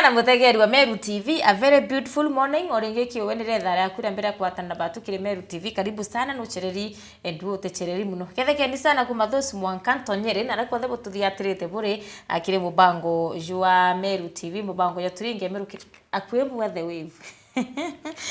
sana muthegeri wa Meru TV. A very beautiful morning. Oringe kiwe nire thara ya kura mbere kwatana batu kiri Meru TV. Karibu sana no chereri endu te chereri muno. Ketheke ni sana kuma those mwankanto nyere na rakwa thebo tuthiatirite bure akire mubango jua Meru TV mubango ya turinge Meru akwebu wa the wave.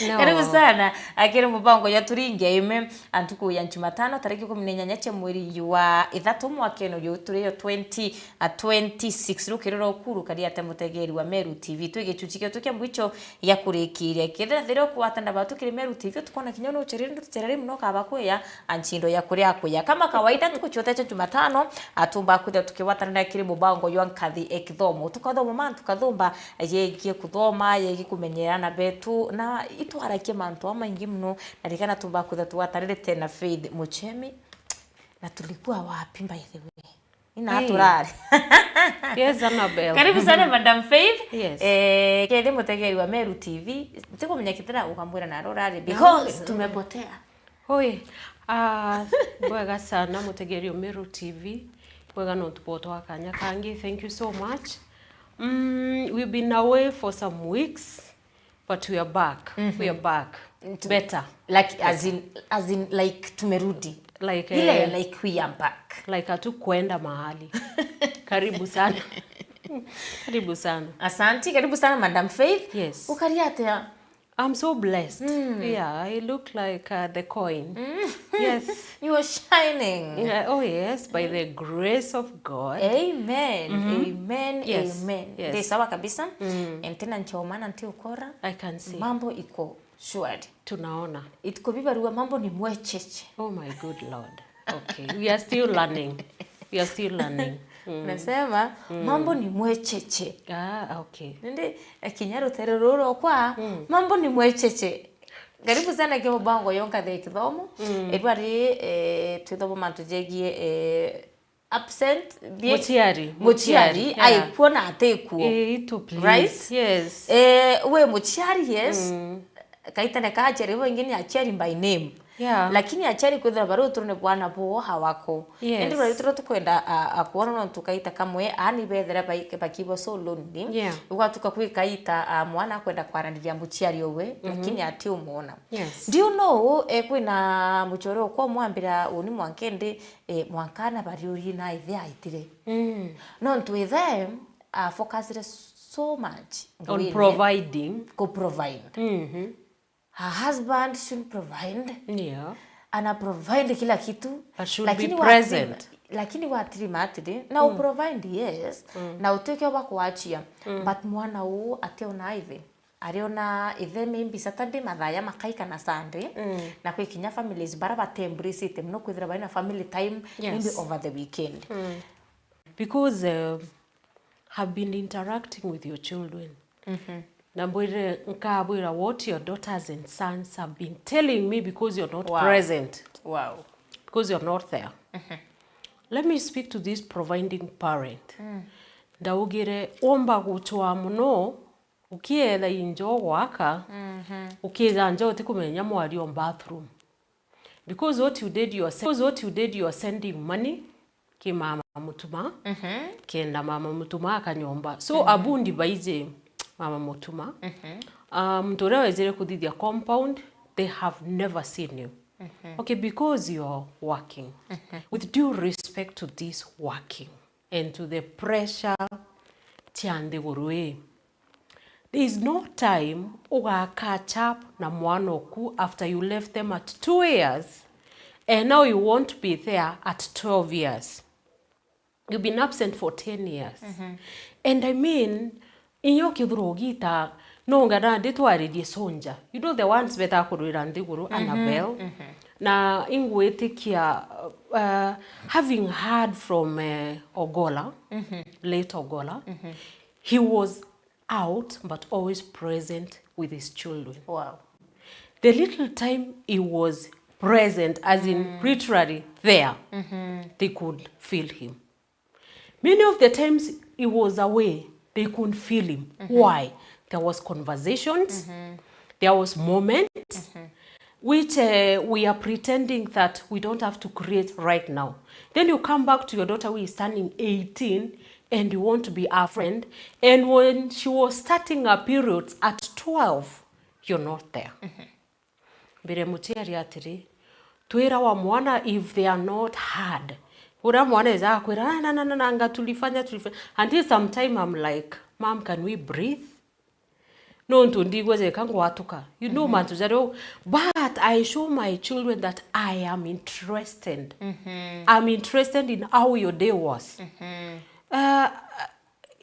No. Karibu sana akire mubango ya turinge ime antuku ya Jumatano tariki 18 mweri wa 3 mwaka no turiyo 2026 rukiriro kuru kari ate mutegeri wa Meru TV twigicucike tukia mwicho ya kurikiria kithira thiro kwatana batu kiri Meru TV tukona kinyono chereri muno kabakuya anchindo ya kuria kuya kama kawaida tukuchotecha Jumatano atumba kuja tukiwatana na kiri mubango ya NKATHI KITHOMO tukathoma man tukathomba yegie kuthoma yegie kumenyerana betu na itwarakie mantu amaingi muno na rikana tumba kuja tuwatarire tena Faith MUCHEMI na tulikuwa wapi by the way ina turari. Yes, Annabelle. Karibu sana Madam Faith. Yes. Kede mutegeri wa Meru TV. Tiko mnyakitira ukamwira na rorari because tumepotea. Hoi. Bwega sana mutegeri wa Meru TV. Bwega no tupoto akanya kangi. Thank you so much. We've been away for some weeks, but we are back. We are back. Better. Like as in like tumerudi. Like like we are back. Like hatukwenda mahali. Karibu sana. Karibu sana. Asante, karibu sana Madam Faith. Yes. Ukariate. I'm so blessed. Yeah, I look like the coin. Yes. You are shining. Yeah, oh yes, by the grace of God. Amen. Amen. Yes. Amen. Yes. Ni sawa kabisa. Tena nchomana nti ukora. I can see. Mambo iko shwari. Tunaona. Itiko bibarua mambo ni mwecheche. Oh my good Lord. Okay. We are still learning. We are still learning. Nasema mambo ni mwecheche. Okay. Nende kinyaro terororo kwa mambo ni mwecheche. Karibu sana kwa bango ya NKATHI KITHOMO. Edwari twithomo mantujegie absent Muchiari ai kuona ateku. To please. Right? Yes. We Muchiari yes. Kaitane kacheri wengine acheri by name. Yeah. Lakini achari kwethira baro turune bwana bo hawako. Yes. Ndi rero tukwenda akuona no tukaita kamwe ani bethera bakibo so lonely. Yeah. Uga tukakwikaita mwana kwenda kwarandiria Muchiari owe lakini ati umuona. Yes. Do you know kwina muchoro kwa mwambira uni mwankende mwankana bari uri na ithe aitire. No to them focused so much on providing. Go provide. Her husband should provide. Yeah. Ana provide kila kitu. Should be present. Lakini watiri matide. Na provide yes. Na uteke oba kuachia. But mwana u ationa ithe. Ariona ithe maybe Saturday mathaya makaika na Sunday. Na kwikinya families bara batembrace it no kwithira bana family time maybe over the weekend. Because have been interacting with your children. Nambwire nkabwira what your daughters and sons have been telling me because you're not present. Wow. Because you're not there. Let me speak to this providing parent. Ndaugire omba guchwa muno ukietha injo gwaka ukiga njo tikumenya mwari on bathroom. Because what you did you are sending money ki mama mutuma. Kenda mama mutuma akanyomba. So abundi baije mama mutuma. Mtore wezere kudithia compound, they have never seen you. Okay, because you're working. With due respect to this working and to the pressure tiande gurue. There is no time uga catch up na mwanoku after you left them at 2 years and now you won't be there at 12 years. You've been absent for 10 years. And I mean, inyo kidrogita no ngana nditwaririe sonja. You know the ones beta kurira ndiguru Annabelle. Na ingwetikia having heard from Ogola, late Ogola. He was out but always present with his children. Wow. The little time he was present, as in literally there, they could feel him. Many of the times he was away, they couldn't feel him. Why? There was conversations, there was moments, which we are pretending that we don't have to create right now. Then you come back to your daughter who is turning 18 and you want to be our friend. And when she was starting her periods at 12, you're not there. Bire mutiari atiri. Tuira wa mwana if they are not hard. Ura mwana eza kwira na anga tulifanya. Until sometime I'm like, Mom, can we breathe? No ntundigweze kango watuka. You know matuzaro, but I show my children that I am interested. I'm interested in how your day was.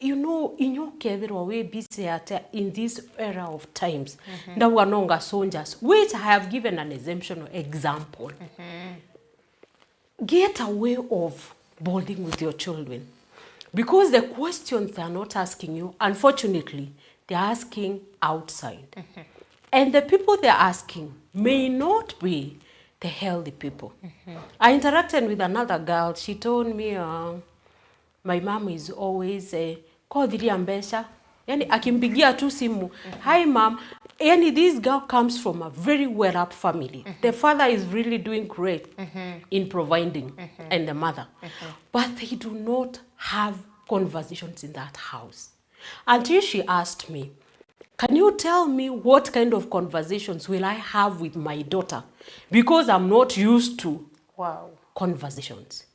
You know, in your kedro we busy at in this era of times. That we are no soldiers, which I have given an example. Get a way of bonding with your children. Because the questions they are not asking you, unfortunately, they are asking outside. And the people they are asking may not be the healthy people. I interacted with another girl. She told me, my mom is always kodhiriambesha. Yani akimpigia tu simu, hi mom. Yani this girl comes from a very well-up family. The father is really doing great in providing, and the mother. But they do not have conversations in that house. Until she asked me, can you tell me what kind of conversations will I have with my daughter? Because I'm not used to conversations.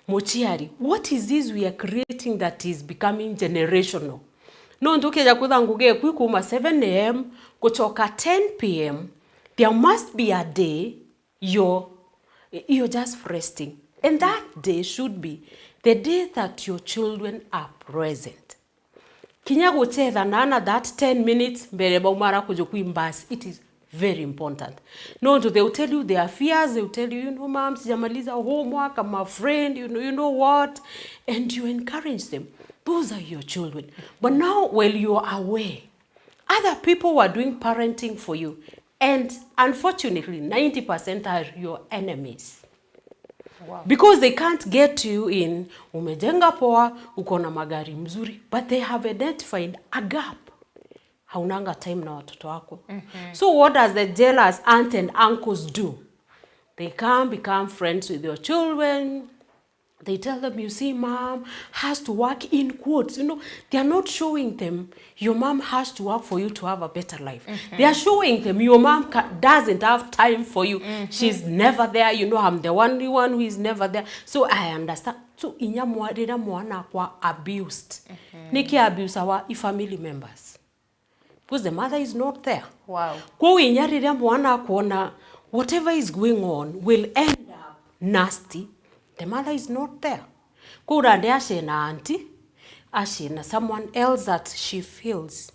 Mochiari, what is this we are creating that is becoming generational? No ndukeja kuthanguge kwikuma 7 a.m. kuchoka 10 p.m. There must be a day you're just resting. And that day should be the day that your children are present. Kinyago teza nana that 10 minutes mbere baumara kujukuimbasi. It is very important. No, they will tell you their fears. They will tell you, you know, mom, sijamaliza homework, I'm a friend, you know what? And you encourage them. Those are your children. But now, while you are away, other people are doing parenting for you. And unfortunately, 90% are your enemies. Because they can't get you in umejenga poa, uko na magari mzuri, but they have identified a gap. Haunanga time na watoto wako. So what does the jealous aunt and uncles do? They come, become friends with your children. They tell them, you see, mom has to work in quotes. You know, they are not showing them your mom has to work for you to have a better life. They are showing them your mom doesn't have time for you. She's never there. You know, I'm the only one who is never there. So I understand. So inya mwadira mwana kwa abused. Niki abuse our family members. Because the mother is not there. Kwa inyarira mwana kuona whatever is going on will end up nasty. The mother is not there. Kurande ashena auntie, ashena someone else that she feels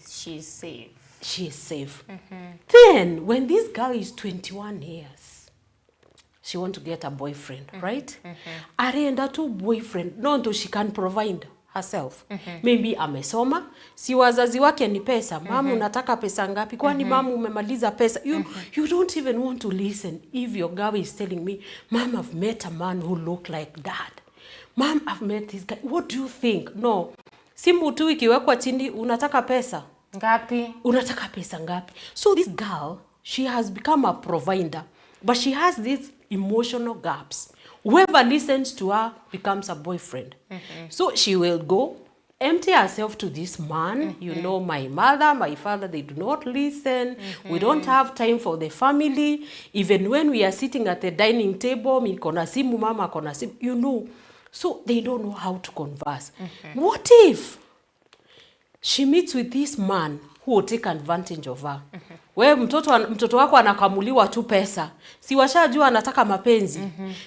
she's safe. She is safe. Then when this girl is 21 years, she wants to get a boyfriend, right? Arenda tu boyfriend, no she can provide herself. Maybe amesoma, si wazazi wake ni pesa. Mamu unataka pesa ngapi? Kwani mamu umemaliza pesa? You don't even want to listen if your girl is telling me, Mom, I've met a man who look like that. Mom, I've met this guy. What do you think? No. Simu tu ikiwekwa chini, unataka pesa ngapi? Unataka pesa ngapi? So this girl, she has become a provider, but she has these emotional gaps. Whoever listens to her becomes a boyfriend. So she will go, empty herself to this man. You know, my mother, my father, they do not listen. We don't have time for the family. Even when we are sitting at the dining table, mikona simu, mama kona simu, you know. So they don't know how to converse. What if she meets with this man who will take advantage of her? We mtoto wako anakamuliwa tu pesa. Si washajua anataka mapenzi.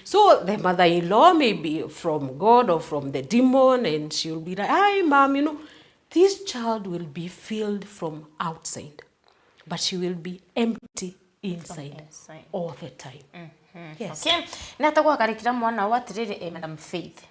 So the mother-in-law may be from God or from the demon, and she will be like, hi mom, you know, this child will be filled from outside, but she will be empty inside all the time. Yes. Okay. Natakuwa karikira mwana watiriri Madam Faith.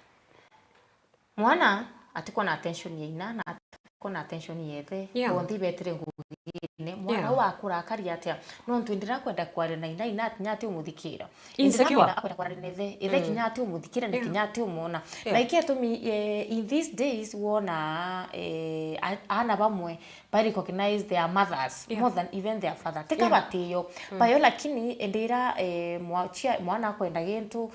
Mwana atiko na attention yina na atiko na attention yethe. Bondi betire ngugi mwana wa kurakaria atia no ntwindira kwenda kware na ina nyati umuthikira insecure akwenda kware nethe kinyati umuthikira ni kinyati umona na iketumi in these days wona ana bamwe bari recognize their mothers more than even their father teka batiyo bayo lakini endira mwana kwenda gintu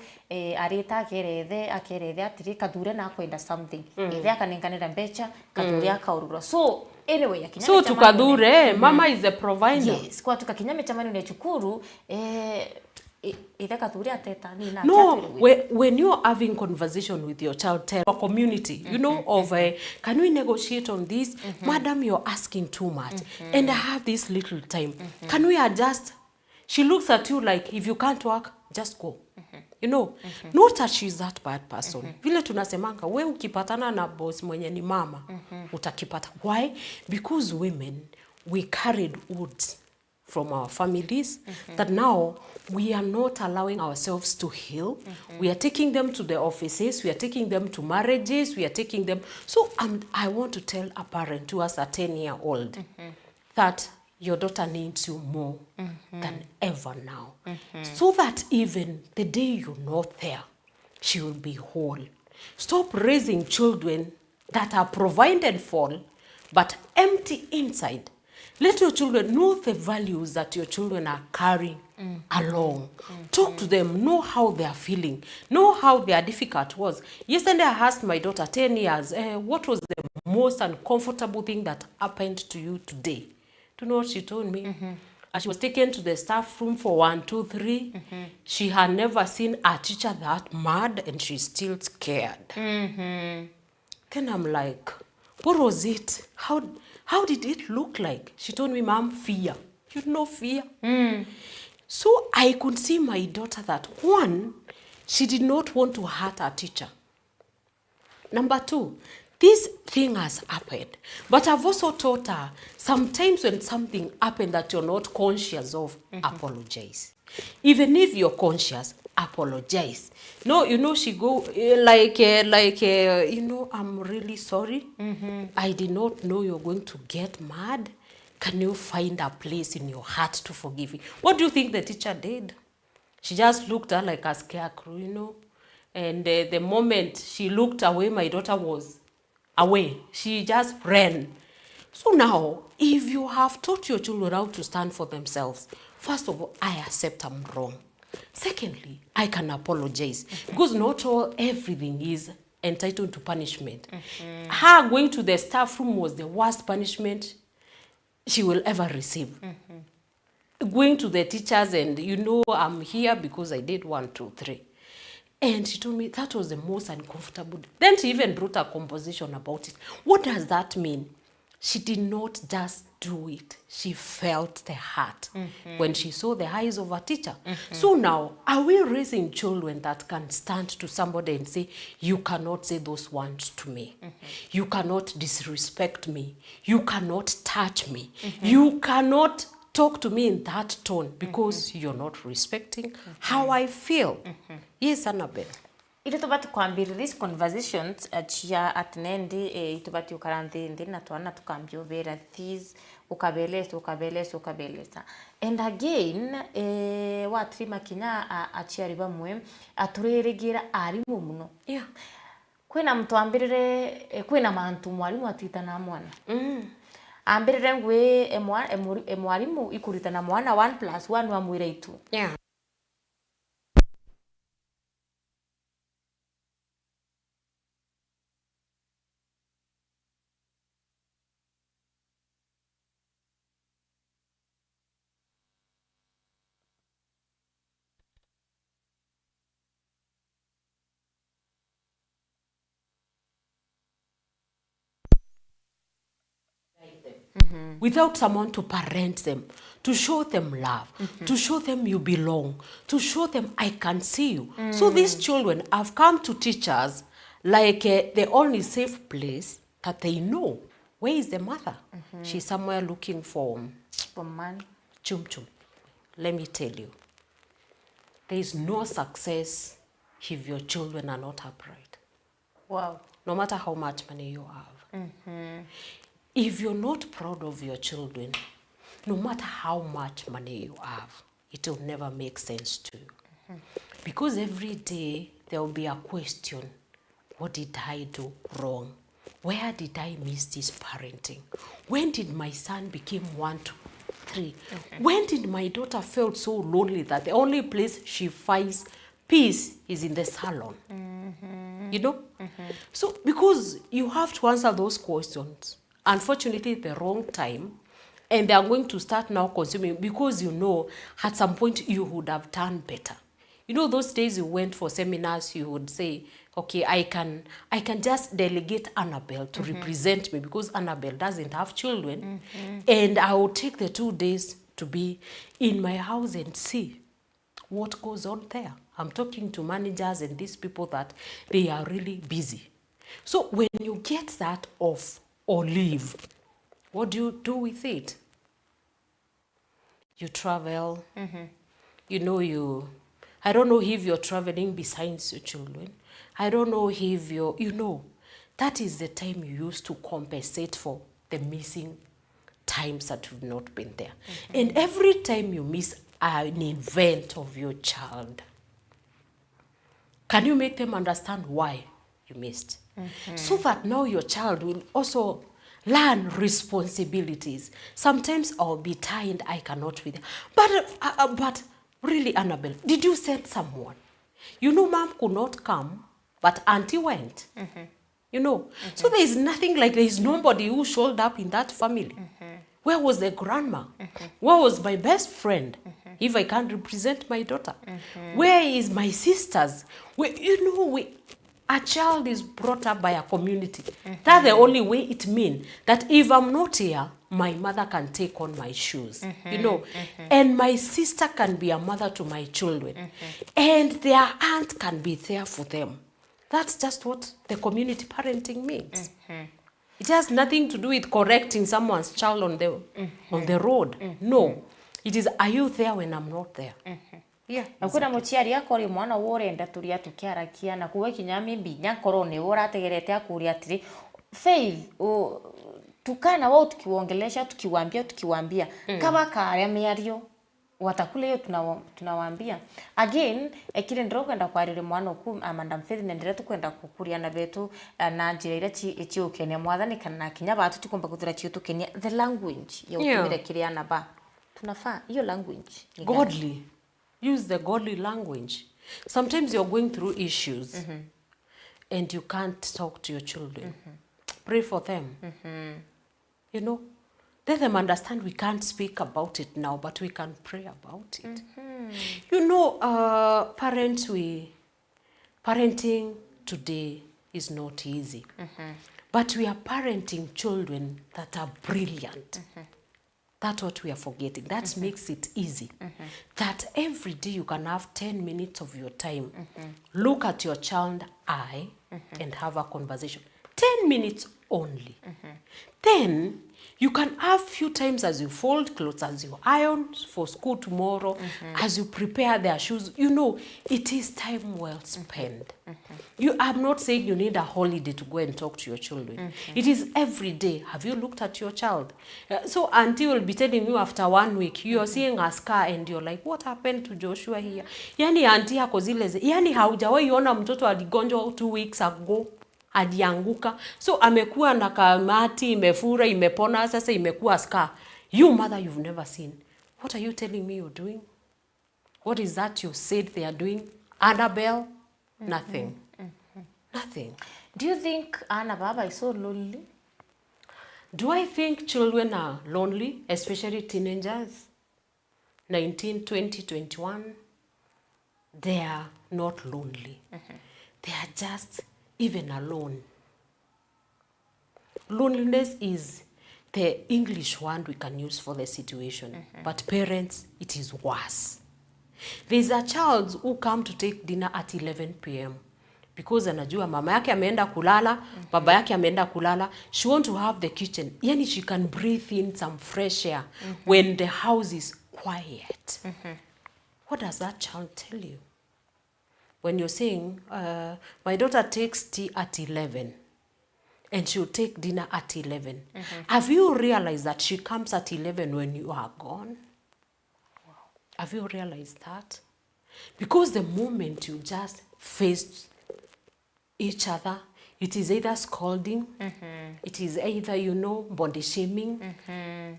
arita akerethe atiri kathure na kwenda something ithe akaninganira mbecha kathure akaurura so anyway, so tukadhure mama is a provider. Yes, kwa tukakinyame chamani ne chukuru kathure ateta ni na no when you're having conversation with your child, tell a community you know of can we negotiate on this? Madam, you're asking too much and I have this little time. Can we adjust? She looks at you like if you can't work just go. You know, not that she's that bad person. Vile tunasemanga, we ukipatana na boss mwenye ni mama, utakipata. Why? Because women, we carried woods from our families that now we are not allowing ourselves to heal. We are taking them to the offices, we are taking them to marriages, we are taking them. So I want to tell a parent who has a 10-year-old that your daughter needs you more than ever now. So that even the day you're not there, she will be whole. Stop raising children that are provided for, but empty inside. Let your children know the values that your children are carrying along. Talk to them, know how they are feeling, know how their difficult was. Yesterday I asked my daughter, 10 years, what was the most uncomfortable thing that happened to you today? Do you know what she told me? She was taken to the staff room for 1, 2, 3. She had never seen a teacher that mad and she's still scared. Then I'm like, what was it? How did it look like? She told me, Mom, fear. You know fear. So I could see my daughter that, one, she did not want to hurt her teacher. Number 2, this thing has happened. But I've also taught her, sometimes when something happened that you're not conscious of, apologize. Even if you're conscious, apologize. No, you know, she go you know, I'm really sorry. I did not know you're going to get mad. Can you find a place in your heart to forgive me? What do you think the teacher did? She just looked at her like a scarecrow, you know. And the moment she looked away, my daughter was away. She just ran. So now, if you have taught your children how to stand for themselves, first of all, I accept I'm wrong. Secondly, I can apologize. Because not everything is entitled to punishment. Her going to the staff room was the worst punishment she will ever receive. Going to the teachers and, you know, I'm here because I did 1, 2, 3. And she told me that was the most uncomfortable. Then she even wrote a composition about it. What does that mean? She did not just do it. She felt the heart when she saw the eyes of her teacher. So now, are we raising children that can stand to somebody and say, you cannot say those words to me. You cannot disrespect me. You cannot touch me. You cannot talk to me in that tone because you're not respecting how I feel. Yes, Annabelle. Itubati kwambiri these conversations chia atnendi itubati ukaranthi na tuana tukambio vera these ukabelesa and again watrima kinya achiari bamwe aturirigira arimu muno kwina mtu ambirire kwina mantu mwalimu atita na mwana ambirire ngwe mwalimu ikurita na mwana 1+1 wa mwire 2 without someone to parent them, to show them love, to show them you belong, to show them I can see you. So these children have come to teachers like the only safe place that they know. Where is the mother? She's somewhere looking for money. Chum chum. Let me tell you, there is no success if your children are not upright. Wow. No matter how much money you have. If you're not proud of your children, no matter how much money you have, it will never make sense to you. Because every day there will be a question, what did I do wrong? Where did I miss this parenting? When did my son become 1, 2, 3? When did my daughter felt so lonely that the only place she finds peace is in the salon? You know? So because you have to answer those questions, unfortunately at the wrong time, and they are going to start now consuming, because you know at some point you would have done better. You know, those days you went for seminars, you would say, okay, I can just delegate Annabelle to represent me, because Annabelle doesn't have children, and I will take the 2 days to be in my house and see what goes on there. I'm talking to managers and these people that they are really busy. So when you get that off or leave, what do you do with it? You travel, you know, I don't know if you're traveling besides your children. I don't know if you're, you know, that is the time you used to compensate for the missing times that you've not been there. And every time you miss an event of your child, can you make them understand why you missed? So that now your child will also learn responsibilities. Sometimes I'll be tired, I cannot be there. But really, Annabelle, did you send someone? You know, mom could not come, but auntie went. You know, so there is nothing like there is nobody who showed up in that family. Where was the grandma? Where was my best friend? If I can't represent my daughter, where is my sisters? You know, a child is brought up by a community. That's the only way it means that if I'm not here, my mother can take on my shoes, you know, and my sister can be a mother to my children, and their aunt can be there for them. That's just what the community parenting means. It has nothing to do with correcting someone's child on the road. No, it is, are you there when I'm not there? Yeah, akuna muciari akori mwana worenda turia tukiarakia na kuwe kinyami binya korone wora tegerete akuria atiri Faith tukana wao tukiwaongelesha tukiwaambia kaba kare miario watakule yo tunawaambia again ekire ndiro kwenda kwarire mwana ku Madam Faith nendire tukwenda kukuria na betu na njira ira ci ukene mwathani kana kinya batu tukomba kuthira ci tukenia the language ya utumire kiriana ba tunafaa hiyo language godly. Use the godly language. Sometimes you're going through issues and you can't talk to your children. Pray for them. You know, let them understand we can't speak about it now, but we can pray about it. You know, parenting today is not easy. But we are parenting children that are brilliant. That's what we are forgetting. That makes it easy. That every day you can have 10 minutes of your time. Look at your child eye and have a conversation. 10 minutes only. Then you can have few times as you fold clothes, as you iron for school tomorrow, as you prepare their shoes. You know, it is time well spent. I'm not saying you need a holiday to go and talk to your children. It is every day. Have you looked at your child? So auntie will be telling you after 1 week, you are seeing a scar and you're like, what happened to Joshua here? Yani auntie hako zile, yani haujawahi ona mtoto aligonjwa 2 weeks ago. Adianguka. So amekuwa na kamati, imefura, imepona, sasa imekuwa scar. You mother, you've never seen. What are you telling me you're doing? What is that you said they are doing? Annabelle? Nothing. Nothing. Do you think Anna Baba is so lonely? Do I think children are lonely, especially teenagers? 19, 20, 21? They are not lonely. They are just even alone. Loneliness is the English word we can use for the situation. But parents, it is worse. There's a child who come to take dinner at 11 p.m. because anajua mama yake ameenda kulala, baba yake ameenda kulala. She want to have the kitchen. Yani she can breathe in some fresh air when the house is quiet. What does that child tell you? When you're saying, my daughter takes tea at 11, and she'll take dinner at 11. Have you realized that she comes at 11 when you are gone? Wow. Have you realized that? Because the moment you just face each other, it is either scolding, it is either, you know, body shaming.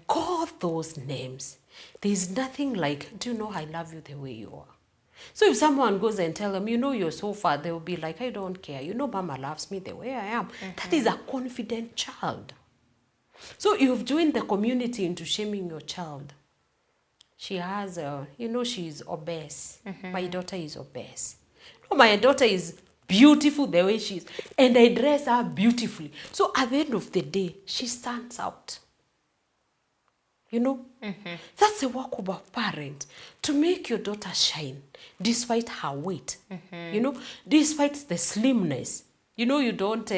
Call those names. There is nothing like, do you know I love you the way you are? So if someone goes and tell them, you know, you're so far, they will be like, I don't care. You know, Mama loves me the way I am. That is a confident child. So you've joined the community into shaming your child. She has, you know, she's obese. My daughter is obese. No, my daughter is beautiful the way she is. And I dress her beautifully. So at the end of the day, she stands out. You know, that's the work of a parent, to make your daughter shine despite her weight, you know, despite the slimness. You know, you don't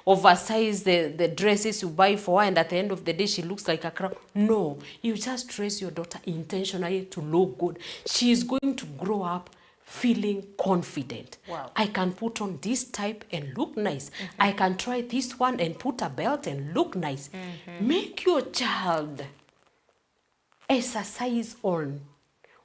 oversize the dresses you buy for her and at the end of the day she looks like a crap. No, you just dress your daughter intentionally to look good. She is going to grow up feeling confident. Wow. I can put on this type and look nice. I can try this one and put a belt and look nice. Make your child exercise on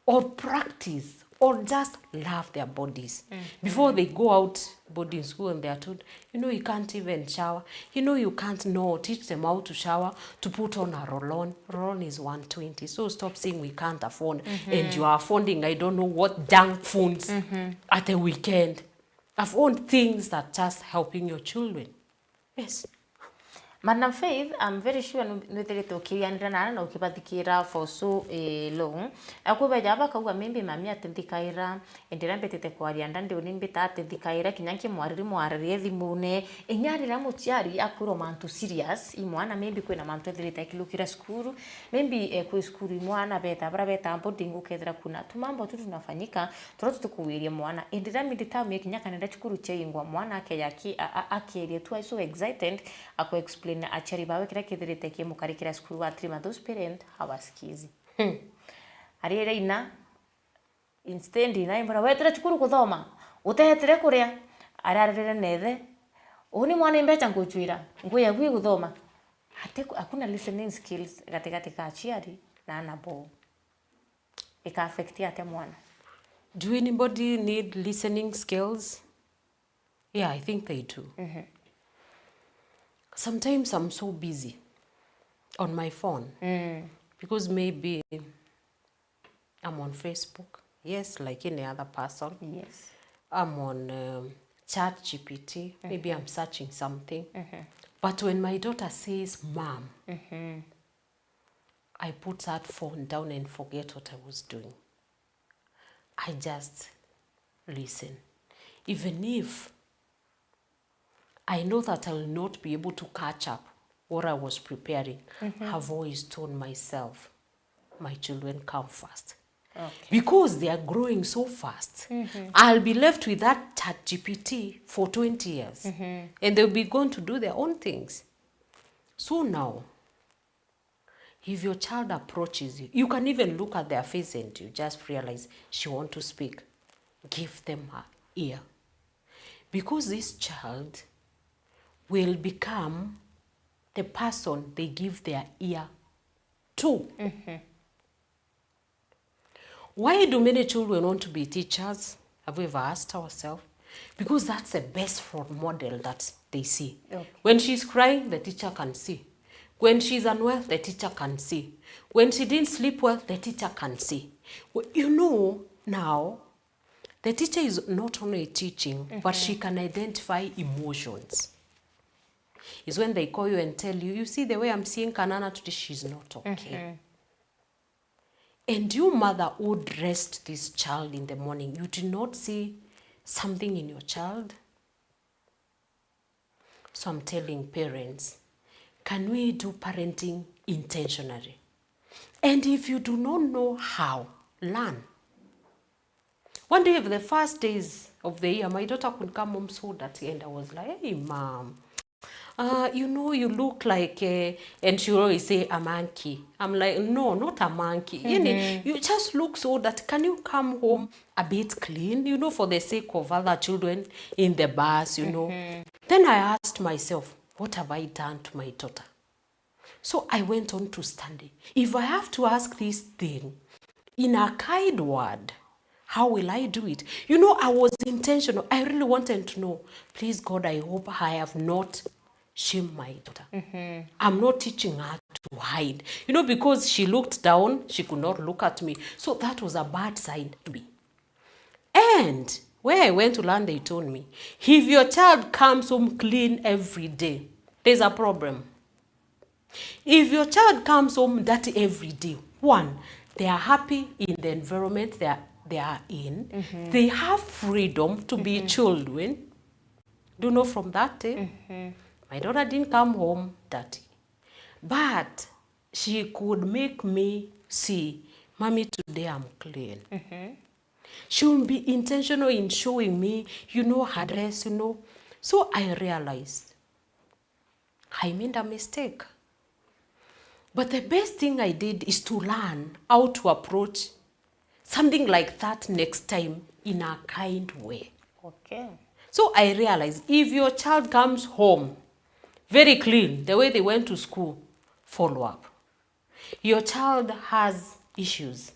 or practice or just love their bodies before they go out boarding school and they are told, you know, you can't even shower, you know, you can't teach them how to shower, to put on a roll-on. Roll-on is 120, so stop saying we can't afford and you are affording I don't know what junk phones at the weekend. Afford things that just helping your children. Yes. Madam Faith, I'm very sure nuthirite ukianira na ukibathikira for so long. Akuba jaba kauga mimbi mami atithikaira endira mbetete kwaria ndandi unimbita atithikaira kinyanki mwariri thimune inyarira mutiari akuro mantu serious imwana maybe kwina mantu thirite kilukira skuru maybe kwi skuru imwana beta beta boarding ukethira kuna tumambo tu tunafanyika turotu tukuwirie mwana endira midita me kinyaka nenda chukuru cheingwa mwana akeyaki akerie tu so excited ako explain achari bawe kira kithirite kie mukarikira skuru wa trima those parent hawaskizi arire ina instead ina imbara wetere chukuru kuthoma utehetere kuria ararire nethe uni mwana imbecha nguchwira nguya gwi kuthoma hakuna listening skills katikati ka achiari na anabo ika affect ate mwana. Do anybody need listening skills? Yeah, I think they do. Sometimes I'm so busy on my phone because maybe I'm on Facebook. Yes, like any other person. Yes. I'm on ChatGPT. Maybe I'm searching something. But when my daughter says, Mom, I put that phone down and forget what I was doing. I just listen. Even if I know that I will not be able to catch up what I was preparing, I've always told myself, my children come first. Okay. Because they are growing so fast, I'll be left with that ChatGPT for 20 years. And they'll be going to do their own things. So now, if your child approaches you, you can even look at their face and you just realize she wants to speak. Give them her ear. Because this child will become the person they give their ear to. Why do many children want to be teachers? Have we ever asked ourselves? Because that's the best role model that they see. Okay. When she's crying, the teacher can see. When she's unwell, the teacher can see. When she didn't sleep well, the teacher can see. Well, you know, now, the teacher is not only teaching, but she can identify emotions. It's when they call you and tell you, you see the way I'm seeing Kanana today, she's not okay. And you, mother, who dressed this child in the morning, you did not see something in your child? So I'm telling parents, can we do parenting intentionally? And if you do not know how, learn. One day, of the first days of the year, my daughter could come home so dirty, and I was like, hey, Mom, you know, you look like, and she always say, a monkey. I'm like, no, not a monkey. You just look so that, can you come home a bit clean, you know, for the sake of other children in the bus, you know. Then I asked myself, What have I done to my daughter? So I went on to study. If I have to ask this thing in a kind word, how will I do it? You know, I was intentional. I really wanted to know, please God, I hope I have not shamed my daughter. I'm not teaching her to hide. You know, because she looked down, she could not look at me. So that was a bad sign to me. And where I went to learn, they told me, if your child comes home clean every day, there's a problem. If your child comes home dirty every day, one, they are happy in the environment they are in. They have freedom to be children. Do you know from that day? My daughter didn't come home dirty. But she could make me see, Mommy, today I'm clean. She will be intentional in showing me, you know, her dress, you know. So I realized I made a mistake. But the best thing I did is to learn how to approach something like that next time in a kind way. Okay. So I realized if your child comes home very clean, the way they went to school, follow up. Your child has issues.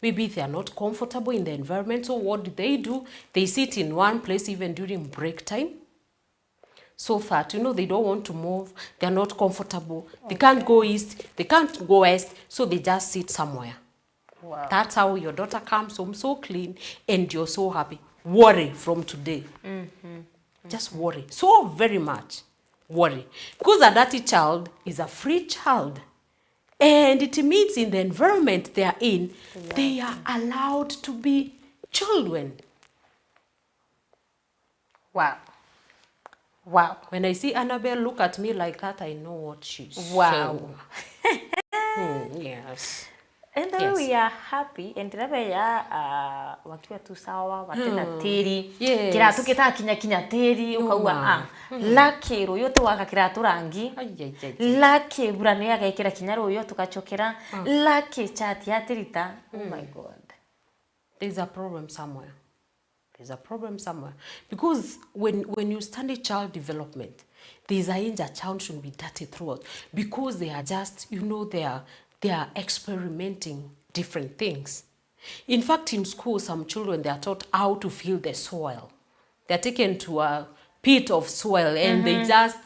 Maybe they are not comfortable in the environment, so what do? They sit in one place even during break time. So that, you know, they don't want to move, they're not comfortable, they can't go east, they can't go west, so they just sit somewhere. Wow. That's how your daughter comes home so clean and you're so happy. Worry from today. Just worry. So very much worry. Because a dirty child is a free child. And it means in the environment they are in, they are allowed to be children. Wow. Wow. When I see Annabelle look at me like that, I know what she's Wow. saying. Yes. And then we are happy and ya wakiwa tu sawa watena tiri kiratu kita kinya tiri ukauga laki ruyo tu waka kiratu rangi laki burane ya gaikira kinya ruyo tukachokera laki chat ya tirita. Oh my God, there's a problem somewhere. There's a problem somewhere. Because when you study child development, there's a danger child shouldn't be dirty throughout. Because they are just, you know, they are experimenting different things. In fact, in school, some children, they are taught how to feel the soil. They're taken to a pit of soil and they just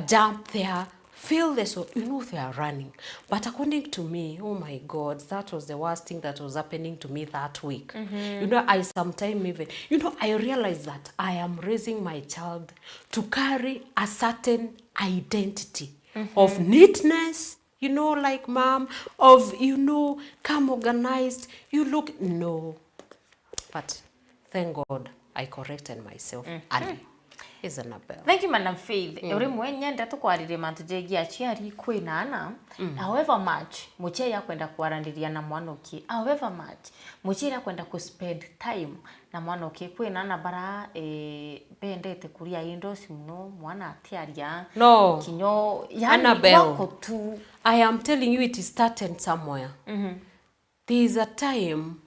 jump there, feel the soil. You know, they are running. But according to me, oh my God, that was the worst thing that was happening to me that week. You know, I sometimes even, you know, I realized that I am raising my child to carry a certain identity of neatness, you know, like mom, of, you know, come organized, you look, no. But thank God I corrected myself early. Is Annabelle. Thank you, Madam Faith. Uri mwenye ndatu kwarire mantu jegi achiari kwinana. However much muche ya kwenda kwarandiria na mwanoki. However much muche ya kwenda ku spend time na mwanoki kwinana bara bendete kuria indoors muno mwana atiaria. No. Kinyo Annabelle. Wako tu. I am telling you, it is started somewhere. There is a time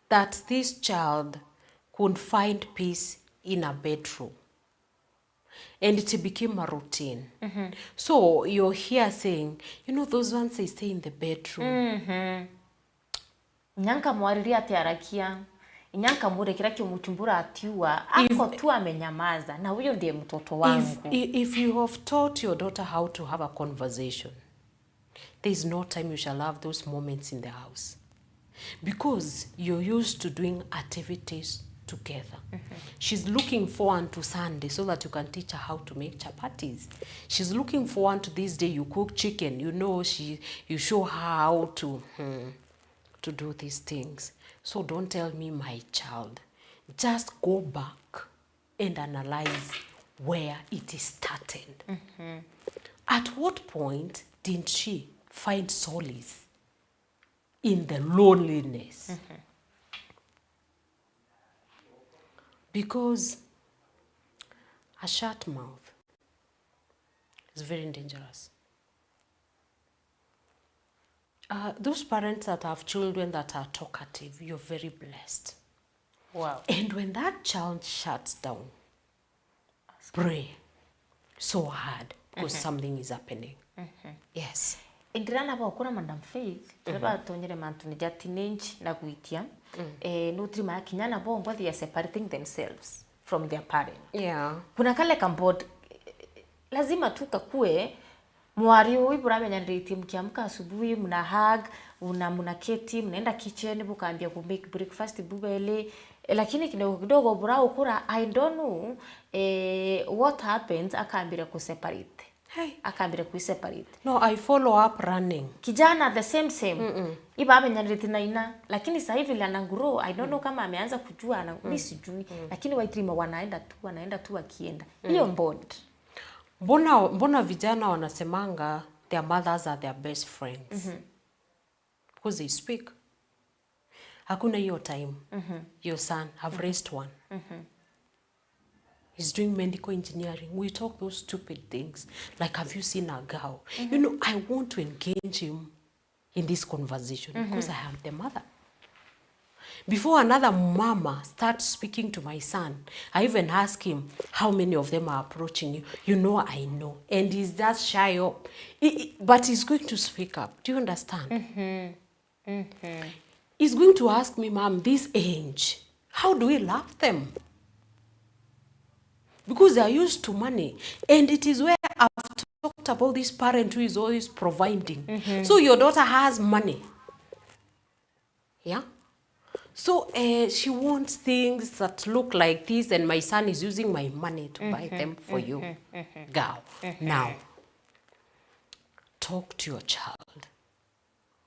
that this child could find peace in a bedroom. And it became a routine. So you're here saying, you know, those ones they stay in the bedroom. Nyanka mwariria atiarakia. Nyanka murekera kimuchumbura atiwa. Ako tu amenyamaza. Na huyo ndiye mtoto wangu. If you have taught your daughter how to have a conversation, there is no time you shall have those moments in the house. Because you're used to doing activities together. She's looking forward to Sunday so that you can teach her how to make chapatis. She's looking forward to this day you cook chicken. You know, you show her how to do these things. So don't tell me, my child. Just go back and analyze where it is started. At what point did she find solace in the loneliness? Because a shut mouth is very dangerous. Those parents that have children that are talkative, you're very blessed. Wow. And when that child shuts down, pray. so hard because something is happening. Yes. Indirana ba okura Madam Faith treba tonyere mantu ni ja teenage na guitia no trima kinyana bo they are separating themselves from their parent. Yeah. Kuna kale kambod lazima tu kakue mwari huyu buramenya nditi mkiamka asubuhi mna hug mnaketi mnaenda kitchen bukaambia ku make breakfast bubele lakini kidogo bura ukura I don't know what happens akaambira ku separate. Hey. Akaambira ku separate. No, I follow up running. Kijana the same. Iba amenyandriti na ina lakini sasa hivi ana grow I don't know kama ameanza kujua na mimi sijui lakini waitrima wanaenda tu akienda. Hiyo bond. Mbona vijana wanasemanga their mothers are their best friends? Because they speak. Hakuna hiyo time. Your son have raised one. He's doing medical engineering. We talk those stupid things. Like, have you seen a girl? You know, I want to engage him in this conversation because I am the mother. Before another mama starts speaking to my son, I even ask him how many of them are approaching you. You know, I know. And he's just shy up. But he's going to speak up. Do you understand? He's going to ask me, Mom, this age, how do we love them? Because they are used to money. And it is where I've talked about this parent who is always providing. So your daughter has money. Yeah? So she wants things that look like this, and my son is using my money to buy them for you. Girl, now, talk to your child.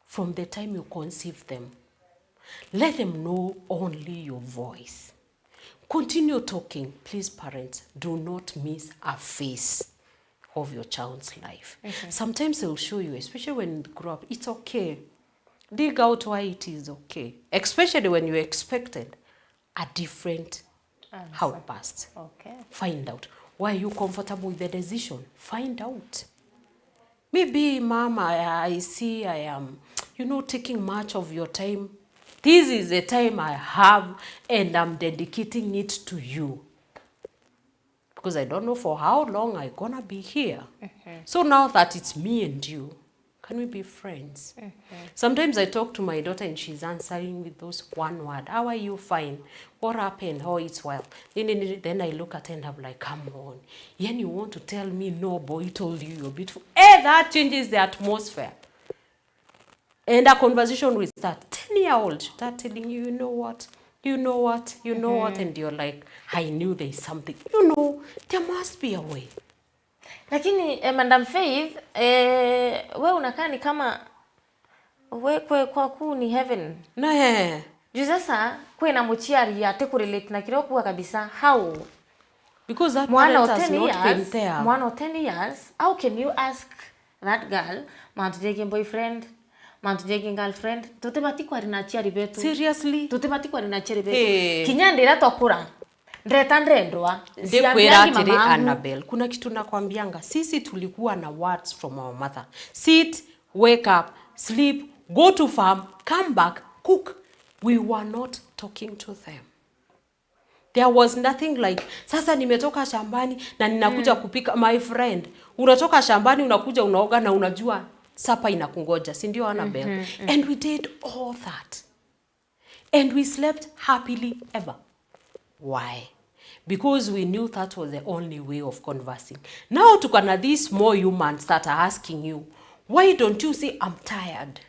From the time you conceive them, let them know only your voice. Continue talking. Please, parents, do not miss a phase of your child's life. Sometimes they'll show you, especially when you grow up, it's okay. Dig out why it is okay. Especially when you expected a different outburst. Okay. Find out. Why are you comfortable with the decision? Find out. Maybe, Mama, I see I am, taking much of your time. This is the time I have and I'm dedicating it to you. Because I don't know for how long I'm going to be here. So now that it's me and you, can we be friends? Sometimes I talk to my daughter and she's answering with those one word. How are you? Fine. What happened? Oh, it's well. Then I look at her and I'm like, come on. Yen, you want to tell me no boy told you you're beautiful? That changes the atmosphere. And a conversation with that 10-year-old start telling you, you know what, and you're like, I knew there's something. There must be a way. Lakini Madam Faith, we unakaa ni kama we kwa kuu ni heaven. No. Juu sasa kwe na muchiari ya teku relate na kirokuwa kabisa. How? Because that parent has not been there. 1 or 10 years, how can you ask that girl, mantujegi boyfriend, mantujegi girlfriend, tutematikwa rinachiari betu. Seriously? Tutematikwa rinachiari betu. Kinyandira tokura. Ndretandrendwa. Ndekwera atiri Annabelle. Kuna kitu nakwambianga. Sisi tulikuwa na words from our mother. Sit, wake up, sleep, go to farm, come back, cook. We were not talking to them. There was nothing like, sasa nimetoka shambani na ninakuja kupika. My friend, unatoka shambani unakuja unaoga na unajua sapa inakungoja. Si ndio Annabelle? And we did all that. And we slept happily ever. Why? Because we knew that was the only way of conversing. Now tukana these small humans that are asking you, why don't you say I'm tired?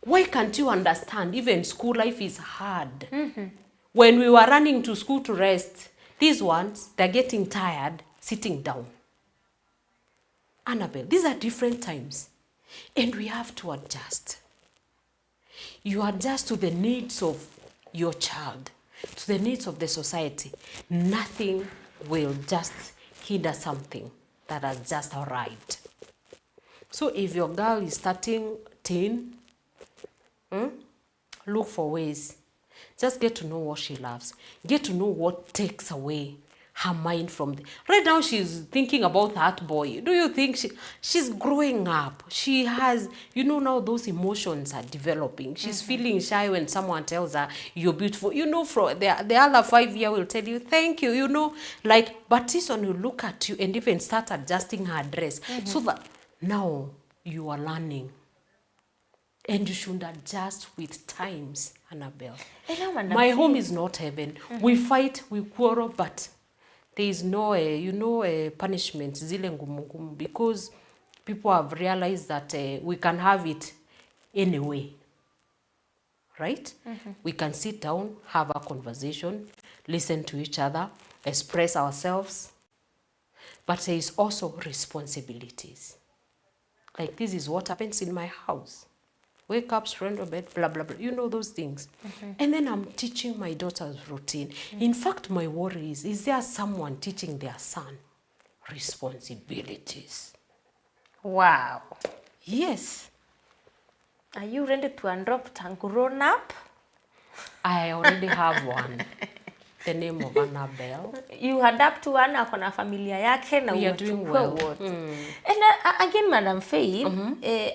Why can't you understand? Even school life is hard. When we were running to school to rest, these ones, they're getting tired sitting down. Annabelle, these are different times. And we have to adjust. You adjust to the needs of your child, to the needs of the society. Nothing will just hinder something that has just arrived. So if your girl is starting teen, look for ways. Just get to know what she loves. Get to know what takes away her mind from right now she's thinking about that boy. Do you think she's growing up? She has, you know, now those emotions are developing. She's feeling shy when someone tells her you're beautiful. You know, from the other 5 year will tell you thank you, you know, like, but this one will look at you and even start adjusting her dress. So that now you are learning. And you should adjust with times, Annabelle. My home is not heaven. We fight, we quarrel, but there is no, you know, punishment, zile ngumu, because people have realized that we can have it anyway. Right? We can sit down, have a conversation, listen to each other, express ourselves. But there is also responsibilities. Like, this is what happens in my house. Wake up, straight to bed, blah, blah, blah. You know those things. And then I'm teaching my daughter's routine. In fact, my worry is there someone teaching their son responsibilities? Wow. Yes. Are you ready to adopt a grown up? I already have one. The name of Annabelle. You adapt one, akona familia yake na we are doing well. And again, Madam Faith,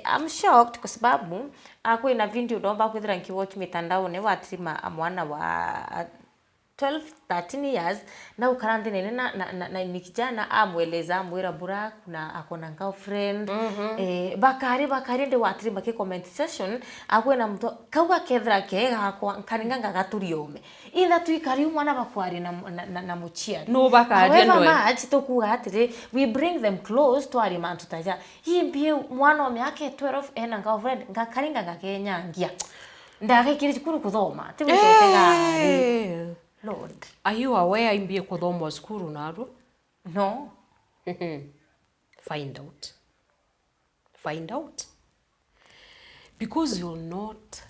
I'm shocked kwa sababu ako ina video naomba kwithira nkiwatch mitandaoni watrima mwana wa 12, 13 years na ukarandi nene na ni kijana amweleza amwira bura kuna akona girlfriend bakari ndi watrima ke comment session akwena mtu kauga kethra ke gakwa kaninganga gaturiome itha tuikari mwana bakwari na muchia no bakari no match tokuga atire we bring them close to ari man tutaja himbie mwana wa miaka 12 ena girlfriend ngakaringanga ke nyangia ndake kiri kuru kuthoma tibutega Lord, are you aware imbie kuthoma skuru naro? No. Find out. Find out. Because you will not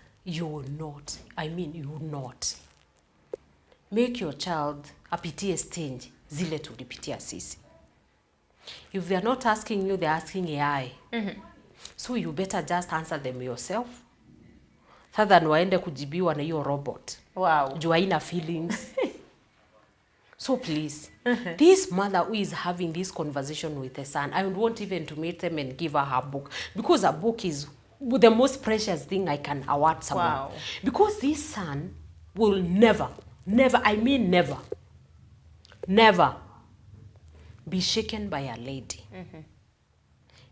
make your child apitie stage zile tulipitia sisi. If they are not asking you, they're asking AI. So you better just answer them yourself. Than waende kujibiwa na hiyo robot. Wow. Juu haina feelings. So please, this mother who is having this conversation with her son, I want even to meet them and give her book. Because a book is the most precious thing I can award someone. Wow. Because this son will never be shaken by a lady.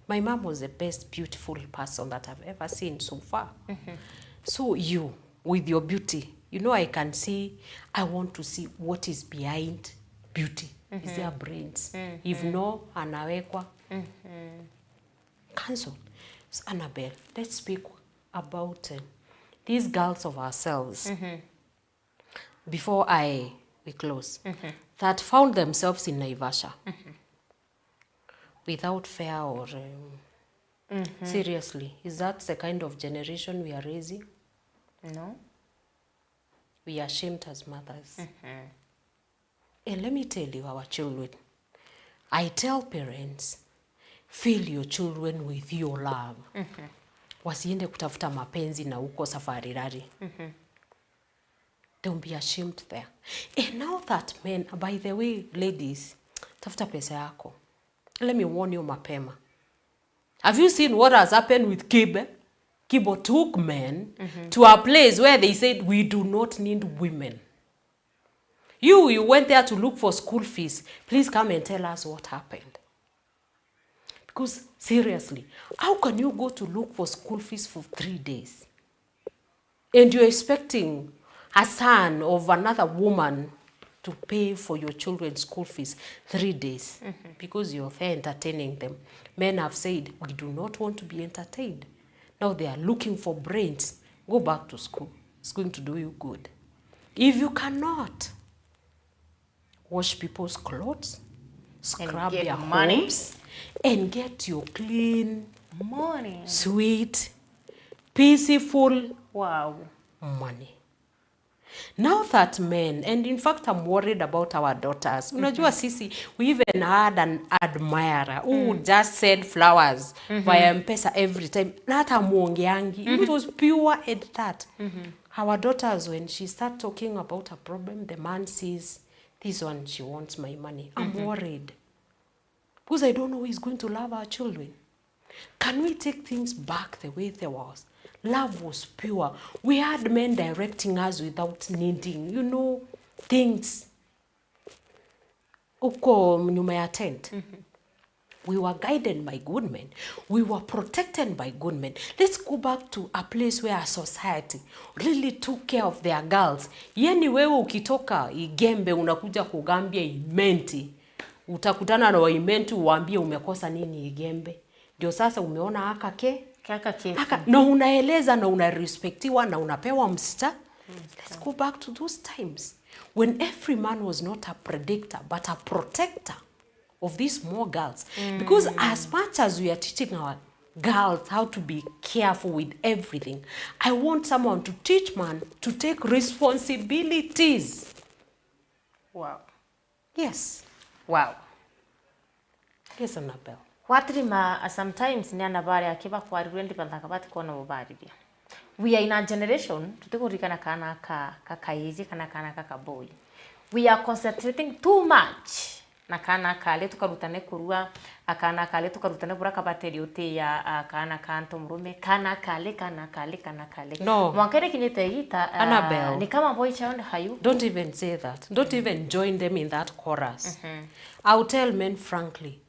My mom was the best beautiful person that I've ever seen so far. So you, with your beauty, you know, I want to see what is behind beauty. Is there brains? If no, anawekwa. Cancel. So Annabelle, let's speak about these girls of ourselves. Before we close. That found themselves in Naivasha. Without fear or... Seriously, is that the kind of generation we are raising? No. We are ashamed as mothers. And let me tell you, our children, I tell parents, fill your children with your love. Wasiende kutafuta mapenzi na uko safari rari. Don't be ashamed there. And now that men, by the way, ladies, tafuta pesa yako. Let me warn you mapema. Have you seen what has happened with Kibe? Kibo took men to a place where they said, we do not need women. You went there to look for school fees. Please come and tell us what happened. Because seriously, how can you go to look for school fees for 3 days? And you're expecting a son of another woman to pay for your children's school fees 3 days because you're there entertaining them. Men have said, we do not want to be entertained. Now they are looking for brains. Go back to school. It's going to do you good. If you cannot wash people's clothes, scrub their homes, and get your clean, money, sweet, peaceful money. Now that men, and in fact I'm worried about our daughters. Unajua sisi, we even had an admirer who just sent flowers via M-Pesa every time. Not a muongeangi. It was pure at that. Our daughters, when she start talking about a problem, the man sees This one, she wants my money. I'm worried. Because I don't know who is going to love our children. Can we take things back the way there was? Love was pure. We had men directing us without needing, things. Uko nyuma ya tent. We were guided by good men. We were protected by good men. Let's go back to a place where our society really took care of their girls. Yani wewe ukitoka Igembe unakuja kugambia Imenti. Utakutana na Waimenti uwaambie umekosa nini Igembe. Ndio sasa umeona kaka na unaeleza na unarespektiwa na unapewa msita. Let's go back to those times when every man was not a predictor but a protector of these small girls. Because as much as we are teaching our girls how to be careful with everything, I want someone to teach man to take responsibilities. Wow. Yes. Wow. Yes, Annabelle. Watrima sometimes ni anabari akiba kwa riwendi bandakabati kona mubari bia. We are in a generation tutekurikana kana kakaizi kana boy. We are concentrating too much na kana kale tukarutane kurua akana kale tukarutane buraka bateri ote ya akana kanto murume kana kale. No. Mwakere kinyete gita Annabelle. Ni kama boy child hayu. Don't even say that. Don't even join them in that chorus. I'll tell men frankly,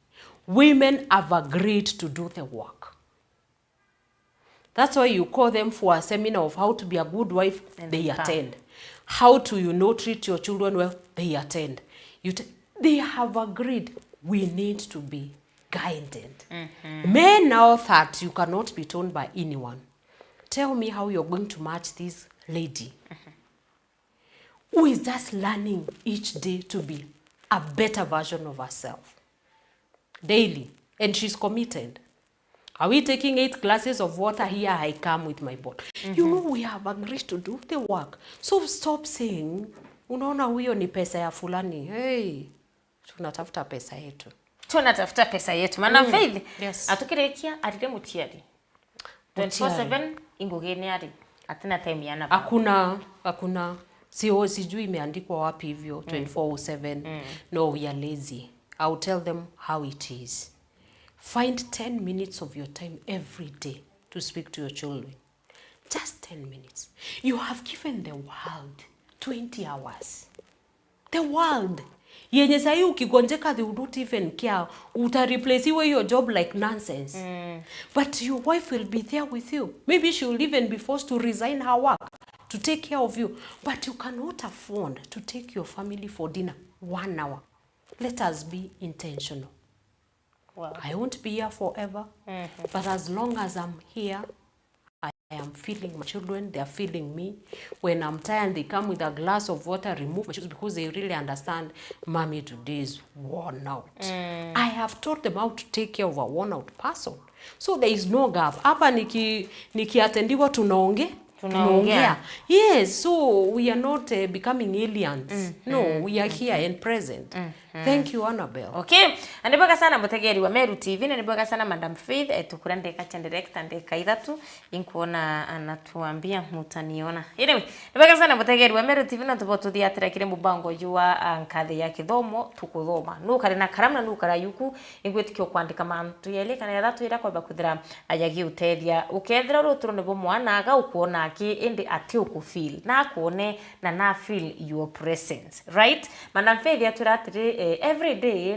women have agreed to do the work. That's why you call them for a seminar of how to be a good wife, and they attend. How to, treat your children well, they attend. They have agreed we need to be guided. Men now that you cannot be told by anyone. Tell me how you're going to match this lady who is just learning each day to be a better version of herself. Daily. And she's committed. Are we taking 8 glasses of water? Here I come with my bottle. We have agreed to do the work. So stop saying, unaona huyo ni pesa ya fulani. Hey, tunatafuta pesa yetu. Tunatafuta pesa yetu. Mana Faith, yes. Atukirekia atire mutiari. 24/7 ingogene ari. Atina time yana. Hakuna. Sijui imeandikwa wapi hivyo 24/7. No, we are lazy. I'll tell them how it is. Find 10 minutes of your time every day to speak to your children. Just 10 minutes. You have given the world 20 hours. The world. Yenye sahi ukigonjeka they would not even care. Replace your job like nonsense. But your wife will be there with you. Maybe she will even be forced to resign her work to take care of you. But you cannot afford to take your family for dinner 1 hour. Let us be intentional. Wow. I won't be here forever, but as long as I'm here, I am feeling my children, they are feeling me. When I'm tired, they come with a glass of water, remove my shoes because they really understand, Mommy today is worn out. I have taught them how to take care of a worn out person. So there is no gap. Hapa nikiatendiwa tunaongea. Yes, so we are not becoming aliens. No, we are here and present. Thank you, Annabelle. Okay, andiboka sana mutegeri wa Meru TV, andiboka sana Madam Faith, tukurande kacha director ndeka ithatu inkuona anatuambia mutaniona. Anyway, andiboka sana mutegeri wa Meru TV na tubotu thiatira kire mubango jua nkathi ya kithomo tukuthoma. Nukari na karamna nukara yuku ingwetikyo kwandika mantu yele kana yathatu ira kwa bakuthira ayagi utethia. Ukethira ruturo nebo mwana aga ukuona aki indi ati ukufeel na kuone na feel your presence, right? Madam Faith aturatire every day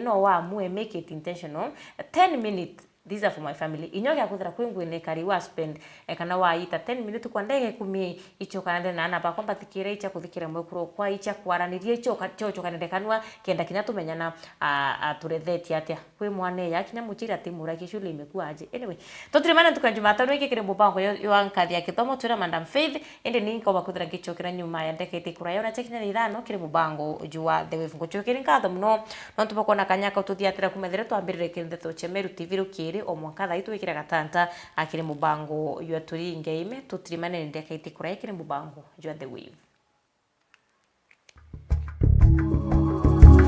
make it intentional. 10 minutes, these are for my family. Inyoge akuthira kwingwine kari wa spend kana wa ita 10 minutes kwa ndege kumi icho kana na ba kwamba tikire icha kuthikira mwekuro kwa icha kwaranirie icho chocho kana kanwa kenda kinya tumenyana aturetheti atia kwi mwane ya kinya muchira timura kishule imekuwa aje. Anyway, tuturimana tukanjuma tano ikikire mubango yo nkathi ya kithomo twira Madam Faith ende ninko bakuthira gichokera nyuma ya ndeke itikura na chekinya ithano kire mubango jua the wave ngochokera nkatho muno no tubakona kanyaka tuthiatira kumethire twambirire kindeto cha Meru TV rukiri o mwaka tha itwikira gatanta akire mubango yo turi ngeime tutirimane ndeke itikura ikire mubango jua the wave.